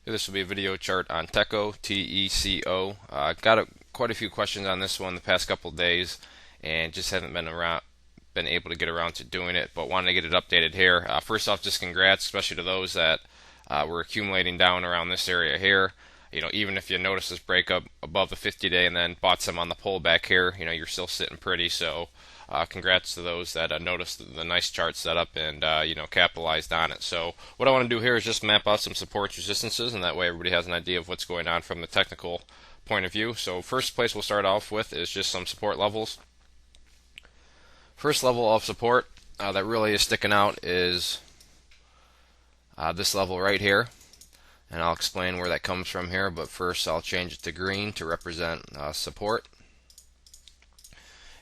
This will be a video chart on TECO, TECO. Got quite a few questions on this one the past couple of days, and just haven't been able to get around to doing it, but wanted to get it updated here. First off, just congrats, especially to those that were accumulating down around this area here. Even if you notice this breakup above the 50-day and then bought some on the pullback here, you're still sitting pretty. So, congrats to those that noticed the nice chart setup and capitalized on it. So, what I want to do here is just map out some supports, resistances, and that way everybody has an idea of what's going on from the technical point of view. So, first place we'll start off with is just some support levels. First level of support that really is sticking out is this level right here. And I'll explain where that comes from here, but first I'll change it to green to represent support.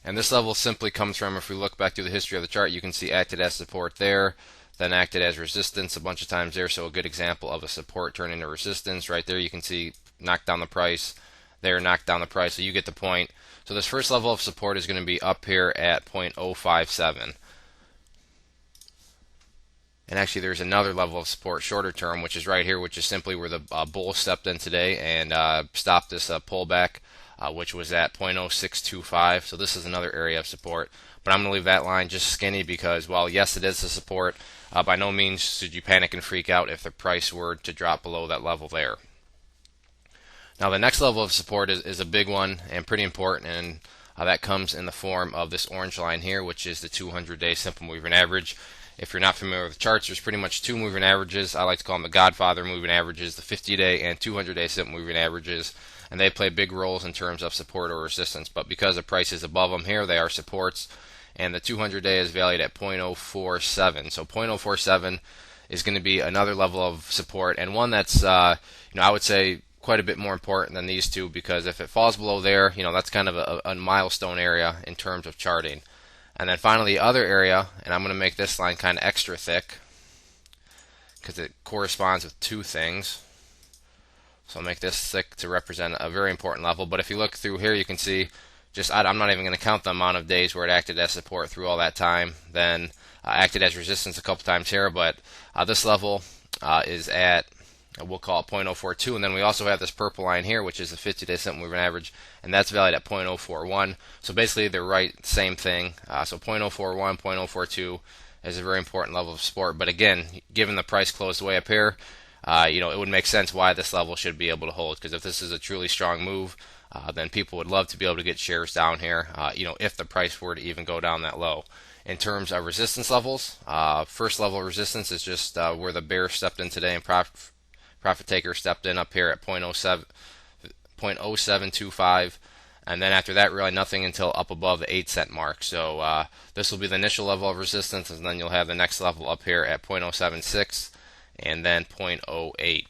And this level simply comes from, if we look back through the history of the chart, you can see acted as support there, then acted as resistance a bunch of times there. So a good example of a support turning to resistance right there. You can see knocked down the price there, knocked down the price. So you get the point. So this first level of support is going to be up here at 0.057. And actually there's another level of support shorter term, which is right here, which is simply where the bull stepped in today and stopped this pullback, which was at 0.0625. So this is another area of support. But I'm going to leave that line just skinny because, while yes, it is a support, by no means should you panic and freak out if the price were to drop below that level there. Now the next level of support is a big one and pretty important, and that comes in the form of this orange line here, which is the 200-day simple moving average. If you're not familiar with the charts, there's pretty much two moving averages. I like to call them the Godfather moving averages, the 50-day and 200-day simple moving averages, and they play big roles in terms of support or resistance. But because the price is above them here, they are supports, and the 200-day is valued at 0.047. So 0.047 is going to be another level of support, and one that's I would say quite a bit more important than these two, because if it falls below there, that's kind of a milestone area in terms of charting. And then finally the other area, and I'm going to make this line kind of extra thick because it corresponds with two things. So I'll make this thick to represent a very important level. But if you look through here, you can see I'm not even going to count the amount of days where it acted as support through all that time. Then acted as resistance a couple times here, but this level is at, we'll call it 0.042, and then we also have this purple line here, which is the 50-day simple moving average, and that's valued at 0.041. So basically they're right, same thing. So 0.041, 0.042 is a very important level of support. But again, given the price closed way up here, it would make sense why this level should be able to hold, because if this is a truly strong move, then people would love to be able to get shares down here, if the price were to even go down that low. In terms of resistance levels, first level of resistance is just where the bear stepped in today and profit taker stepped in up here at 0.0725, and then after that really nothing until up above the 8-cent mark. So this will be the initial level of resistance, and then you'll have the next level up here at 0.076 and then 0.08.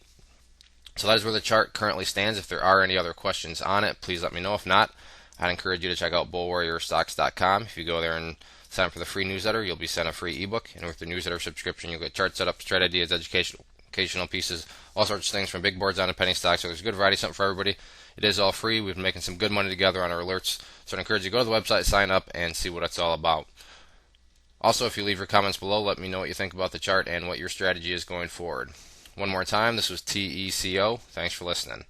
So that is where the chart currently stands. If there are any other questions on it, please let me know. If not, I'd encourage you to check out bullwarriorstocks.com. If you go there and sign up for the free newsletter, you'll be sent a free ebook, and with the newsletter subscription you'll get chart setups, trade ideas, educational pieces, all sorts of things from big boards down to penny stocks. So there's a good variety, something for everybody. It is all free. We've been making some good money together on our alerts, so I encourage you to go to the website, sign up, and see what it's all about. Also, if you leave your comments below, let me know what you think about the chart and what your strategy is going forward. One more time, this was TECO. Thanks for listening.